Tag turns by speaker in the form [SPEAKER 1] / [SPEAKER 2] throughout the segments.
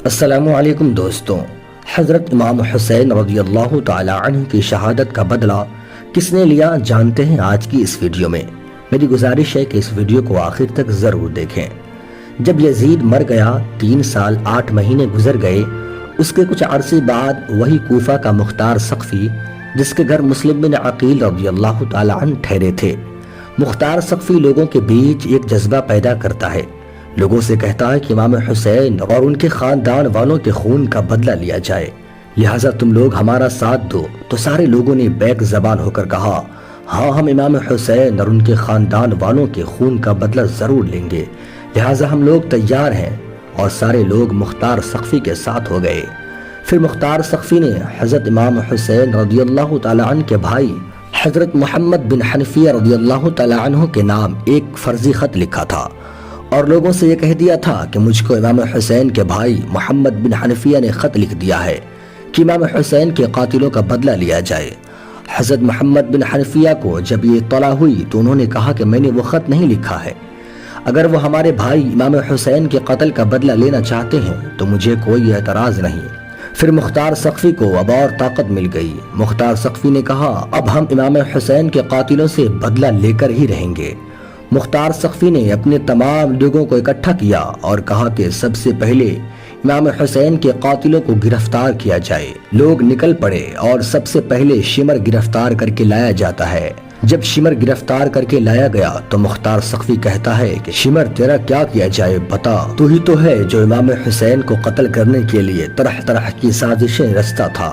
[SPEAKER 1] السلام علیکم دوستوں، حضرت امام حسین رضی اللہ تعالی عنہ کی شہادت کا بدلہ کس نے لیا جانتے ہیں آج کی اس ویڈیو میں۔ میری گزارش ہے کہ اس ویڈیو کو آخر تک ضرور دیکھیں۔ جب یزید مر گیا 3 سال 8 مہینے گزر گئے، اس کے کچھ عرصے بعد وہی کوفہ کا مختار ثقفی جس کے گھر مسلم بن عقیل رضی اللہ تعالی عنہ ٹھہرے تھے، مختار ثقفی لوگوں کے بیچ ایک جذبہ پیدا کرتا ہے۔ لوگوں سے کہتا ہے کہ امام حسین اور ان کے خاندان والوں کے خون کا بدلہ لیا جائے، لہٰذا تم لوگ ہمارا ساتھ دو۔ تو سارے لوگوں نے بیک زبان ہو کر کہا، ہاں ہم امام حسین اور ان کے خاندان والوں کے خون کا بدلہ ضرور لیں گے، لہٰذا ہم لوگ تیار ہیں۔ اور سارے لوگ مختار ثقفی کے ساتھ ہو گئے۔ پھر مختار ثقفی نے حضرت امام حسین رضی اللہ تعالی عنہ کے بھائی حضرت محمد بن حنفیہ رضی اللہ تعالی عنہ کے نام ایک فرضی خط لکھا تھا اور لوگوں سے یہ کہہ دیا تھا کہ مجھ کو امام حسین کے بھائی محمد بن حنفیہ نے خط لکھ دیا ہے کہ امام حسین کے قاتلوں کا بدلہ لیا جائے۔ حضرت محمد بن حنفیہ کو جب یہ اطلاع ہوئی تو انہوں نے کہا کہ میں نے وہ خط نہیں لکھا ہے، اگر وہ ہمارے بھائی امام حسین کے قتل کا بدلہ لینا چاہتے ہیں تو مجھے کوئی اعتراض نہیں۔ پھر مختار ثقفی کو اب اور طاقت مل گئی۔ مختار ثقفی نے کہا، اب ہم امام حسین کے قاتلوں سے بدلہ لے کر ہی رہیں گے۔ مختار ثقفی نے اپنے تمام لوگوں کو اکٹھا کیا اور کہا کہ سب سے پہلے امام حسین کے قاتلوں کو گرفتار کیا جائے۔ لوگ نکل پڑے اور سب سے پہلے شمر گرفتار کر کے لایا جاتا ہے۔ جب شمر گرفتار کر کے لایا گیا تو مختار ثقفی کہتا ہے کہ شمر تیرا کیا کیا جائے بتا، تو ہی تو ہے جو امام حسین کو قتل کرنے کے لیے طرح طرح کی سازشیں رچتا تھا۔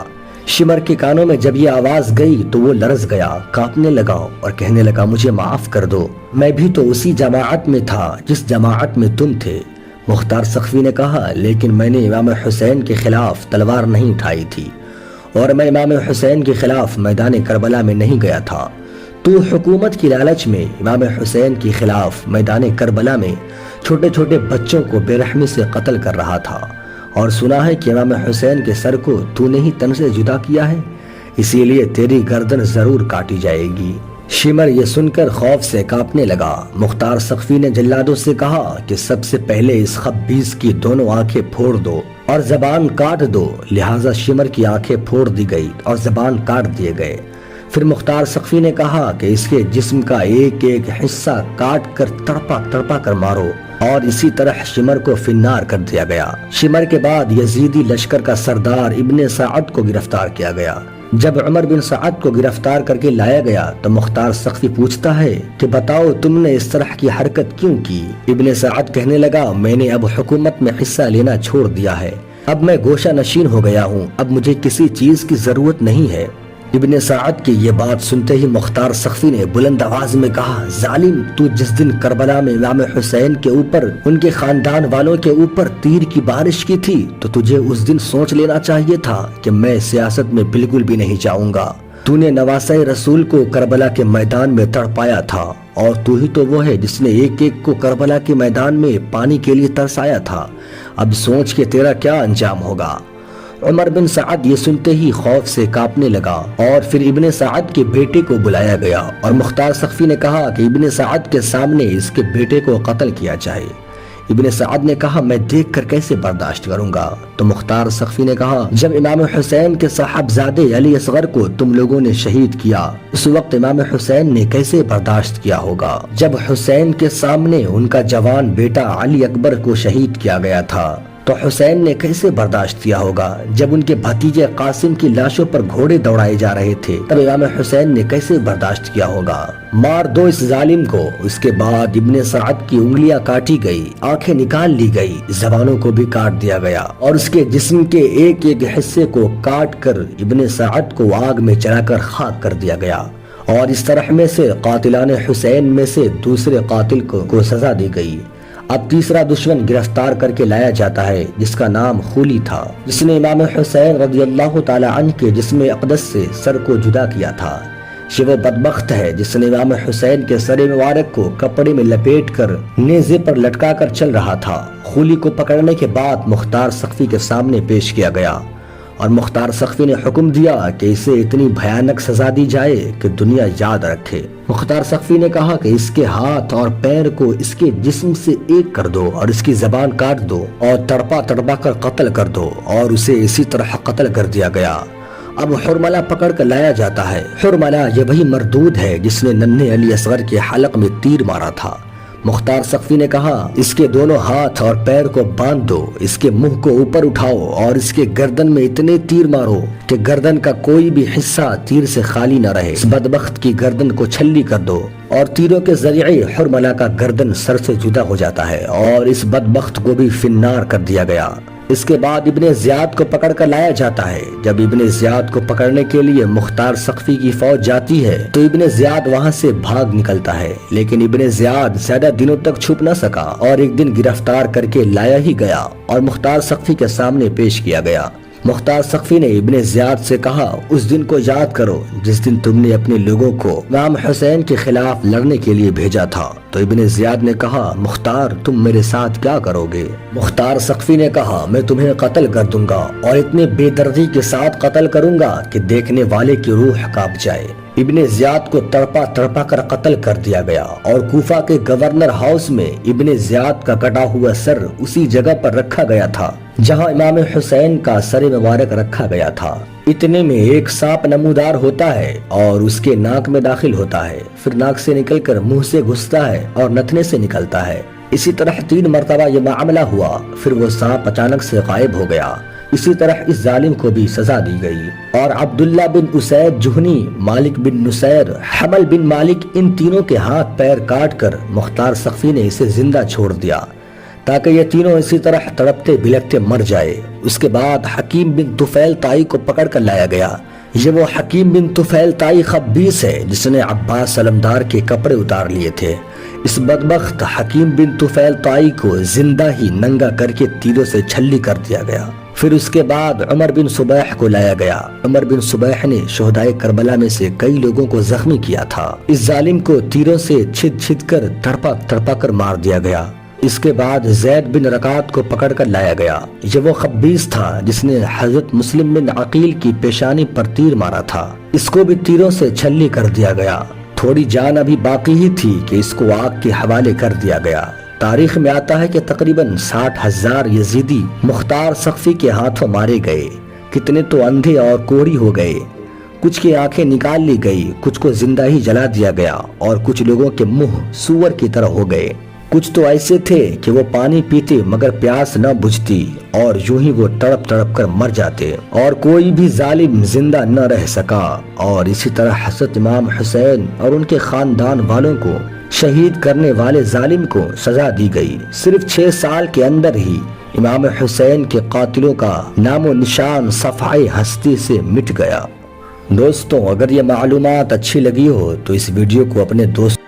[SPEAKER 1] شمر کے کانوں میں جب یہ آواز گئی تو وہ لرز گیا، کانپنے لگا اور کہنے لگا، مجھے معاف کر دو، میں بھی تو اسی جماعت میں تھا جس جماعت میں تم تھے۔ مختار ثقفی نے کہا، لیکن میں نے امام حسین کے خلاف تلوار نہیں اٹھائی تھی اور میں امام حسین کے خلاف میدان کربلا میں نہیں گیا تھا۔ تو حکومت کی لالچ میں امام حسین کے خلاف میدان کربلا میں چھوٹے چھوٹے بچوں کو بے رحمی سے قتل کر رہا تھا، اور سنا ہے کہ امام حسین کے سر کو تو نے ہی تن سے جدا کیا ہے، اسی لیے تیری گردن ضرور کاٹی جائے گی۔ شمر یہ سن کر خوف سے کانپنے لگا۔ مختار ثقفی نے جلادوں سے کہا کہ سب سے پہلے اس خبیث کی دونوں آنکھیں پھوڑ دو اور زبان کاٹ دو، لہٰذا شمر کی آنکھیں پھوڑ دی گئی اور زبان کاٹ دیے گئے۔ پھر مختار ثقفی نے کہا کہ اس کے جسم کا ایک ایک حصہ کاٹ کر تڑپا تڑپا کر مارو، اور اسی طرح شمر کو فنار کر دیا گیا۔ شمر کے بعد یزیدی لشکر کا سردار ابن سعد کو گرفتار کیا گیا۔ جب عمر بن سعد کو گرفتار کر کے لایا گیا تو مختار ثقفی پوچھتا ہے کہ بتاؤ تم نے اس طرح کی حرکت کیوں کی؟ ابن سعد کہنے لگا، میں نے اب حکومت میں حصہ لینا چھوڑ دیا ہے، اب میں گوشہ نشین ہو گیا ہوں، اب مجھے کسی چیز کی ضرورت نہیں ہے۔ ابن سعد کی یہ بات سنتے ہی مختار ثقفی نے بلند آواز میں کہا، ظالم، تو جس دن کربلا میں امام حسین کے اوپر، ان کے خاندان والوں کے اوپر تیر کی بارش کی تھی تو تجھے اس دن سوچ لینا چاہیے تھا کہ میں سیاست میں بالکل بھی نہیں جاؤں گا۔ تو نے نواسہ رسول کو کربلا کے میدان میں تڑپایا تھا، اور تو ہی تو وہ ہے جس نے ایک ایک کو کربلا کے میدان میں پانی کے لیے ترسایا تھا، اب سوچ کے تیرا کیا انجام ہوگا۔ عمر بن سعد یہ سنتے ہی خوف سے کانپنے لگا، اور پھر ابن سعد کے بیٹے کو بلایا گیا اور مختار ثقفی نے کہا کہ ابن سعد کے سامنے اس کے بیٹے کو قتل کیا جائے۔ ابن سعد نے کہا، میں دیکھ کر کیسے برداشت کروں گا؟ تو مختار ثقفی نے کہا، جب امام حسین کے صاحبزادے علی اصغر کو تم لوگوں نے شہید کیا، اس وقت امام حسین نے کیسے برداشت کیا ہوگا؟ جب حسین کے سامنے ان کا جوان بیٹا علی اکبر کو شہید کیا گیا تھا تو حسین نے کیسے برداشت کیا ہوگا؟ جب ان کے بھتیجے قاسم کی لاشوں پر گھوڑے دوڑائے جا رہے تھے تب امام حسین نے کیسے برداشت کیا ہوگا؟ مار دو اس ظالم کو۔ اس کے بعد ابن سعد کی انگلیاں کاٹی گئی، آنکھیں نکال لی گئی، زبانوں کو بھی کاٹ دیا گیا، اور اس کے جسم کے ایک ایک حصے کو کاٹ کر ابن سعد کو آگ میں جلا کر خاک کر دیا گیا، اور اس طرح میں سے قاتلان حسین میں سے دوسرے قاتل کو سزا دی گئی۔ اب تیسرا دشمن گرفتار کر کے لایا جاتا ہے جس کا نام خولی تھا، جس نے امام حسین رضی اللہ تعالی عنہ کے جسم اقدس سے سر کو جدا کیا تھا۔ یہ وہ بدبخت ہے جس نے امام حسین کے سر مبارک کو کپڑے میں لپیٹ کر نیزے پر لٹکا کر چل رہا تھا۔ خولی کو پکڑنے کے بعد مختار ثقفی کے سامنے پیش کیا گیا اور مختار سقفی نے حکم دیا کہ اسے اتنی بھیانک سزا دی جائے کہ دنیا یاد رکھے۔ مختار سقفی نے کہا کہ اس کے ہاتھ اور پیر کو اس کے جسم سے ایک کر دو اور اس کی زبان کاٹ دو اور تڑپا تڑپا کر قتل کر دو، اور اسے اسی طرح قتل کر دیا گیا۔ اب حرملہ پکڑ کر لایا جاتا ہے۔ حرملہ یہ وہی مردود ہے جس نے ننھے علی اصغر کے حلق میں تیر مارا تھا۔ مختار سقفی نے کہا اس کے دونوں ہاتھ اور پیر کو باندھ دو، اس کے منہ کو اوپر اٹھاؤ اور اس کے گردن میں اتنے تیر مارو کہ گردن کا کوئی بھی حصہ تیر سے خالی نہ رہے۔ اس بدبخت کی گردن کو چھلی کر دو، اور تیروں کے ذریعے حرملہ کا گردن سر سے جدا ہو جاتا ہے، اور اس بدبخت کو بھی فنار کر دیا گیا۔ اس کے بعد ابن زیاد کو پکڑ کر لایا جاتا ہے۔ جب ابن زیاد کو پکڑنے کے لیے مختار سقفی کی فوج جاتی ہے تو ابن زیاد وہاں سے بھاگ نکلتا ہے، لیکن ابن زیاد زیادہ دنوں تک چھپ نہ سکا اور ایک دن گرفتار کر کے لایا ہی گیا اور مختار سقفی کے سامنے پیش کیا گیا۔ مختار سقفی نے ابن زیاد سے کہا اس دن کو یاد کرو جس دن تم نے اپنے لوگوں کو امام حسین کے خلاف لڑنے کے لیے بھیجا تھا۔ تو ابن زیاد نے کہا مختار تم میرے ساتھ کیا کرو گے؟ مختار سقفی نے کہا میں تمہیں قتل کر دوں گا، اور اتنے بے دردی کے ساتھ قتل کروں گا کہ دیکھنے والے کی روح کانپ جائے۔ ابن زیاد کو تڑپا تڑپا کر قتل کر دیا گیا، اور کوفہ کے گورنر ہاؤس میں ابن زیاد کا کٹا ہوا سر اسی جگہ پر رکھا گیا تھا جہاں امام حسین کا سر مبارک رکھا گیا تھا۔ اتنے میں ایک سانپ نمودار ہوتا ہے اور اس کے ناک میں داخل ہوتا ہے، پھر ناک سے نکل کر منہ سے گھستا ہے اور نتنے سے نکلتا ہے۔ اسی طرح 3 مرتبہ یہ معاملہ ہوا، پھر وہ سانپ اچانک سے غائب ہو گیا۔ اسی طرح اس ظالم کو بھی سزا دی گئی، اور عبداللہ بن اسید جہنی، مالک بن نصیر، حمل بن مالک، ان تینوں کے ہاتھ پیر کاٹ کر مختار سقفی نے اسے زندہ چھوڑ دیا تاکہ یہ تینوں اسی طرح تڑپتے بلکتے مر جائے۔ اس کے بعد حکیم بن طفیل طائی کو پکڑ کر لایا گیا۔ یہ وہ حکیم بن طفیل طائی خبیث ہے جس نے عباس علمدار کے کپڑے اتار لیے تھے۔ اس بدبخت حکیم بن طفیل طائی کو زندہ ہی ننگا کر کے تیروں سے چھلی کر دیا گیا۔ پھر اس کے بعد عمر بن صبیح کو لایا گیا۔ عمر بن صبیح نے شہدائے کربلا میں سے کئی لوگوں کو زخمی کیا تھا۔ اس ظالم کو تیروں سے چھد چھد کر تڑپا تڑپا کر مار دیا گیا۔ اس کے بعد زید بن رکعت کو پکڑ کر لایا گیا۔ یہ وہ خبیث تھا جس نے حضرت مسلم بن عقیل کی پیشانی پر تیر مارا تھا۔ اس کو بھی تیروں سے چھلی کر دیا گیا۔ تھوڑی جان ابھی باقی ہی تھی کہ اس کو آگ کے حوالے کر دیا گیا۔ تاریخ میں آتا ہے کہ تقریباً 60,000 یزیدی مختار سقفی کے ہاتھوں مارے گئے۔ کتنے تو اندھے اور کوڑی ہو گئے، کچھ کی آنکھیں نکال لی گئی، کچھ کو زندہ ہی جلا دیا گیا، اور کچھ لوگوں کے منہ سور کی طرح ہو گئے۔ کچھ تو ایسے تھے کہ وہ پانی پیتے مگر پیاس نہ بجھتی، اور یوں ہی وہ تڑپ تڑپ کر مر جاتے، اور کوئی بھی ظالم زندہ نہ رہ سکا۔ اور اسی طرح حضرت امام حسین اور ان کے خاندان والوں کو شہید کرنے والے ظالم کو سزا دی گئی۔ صرف 6 سال کے اندر ہی امام حسین کے قاتلوں کا نام و نشان صفحہ ہستی سے مٹ گیا۔ دوستوں اگر یہ معلومات اچھی لگی ہو تو اس ویڈیو کو اپنے دوست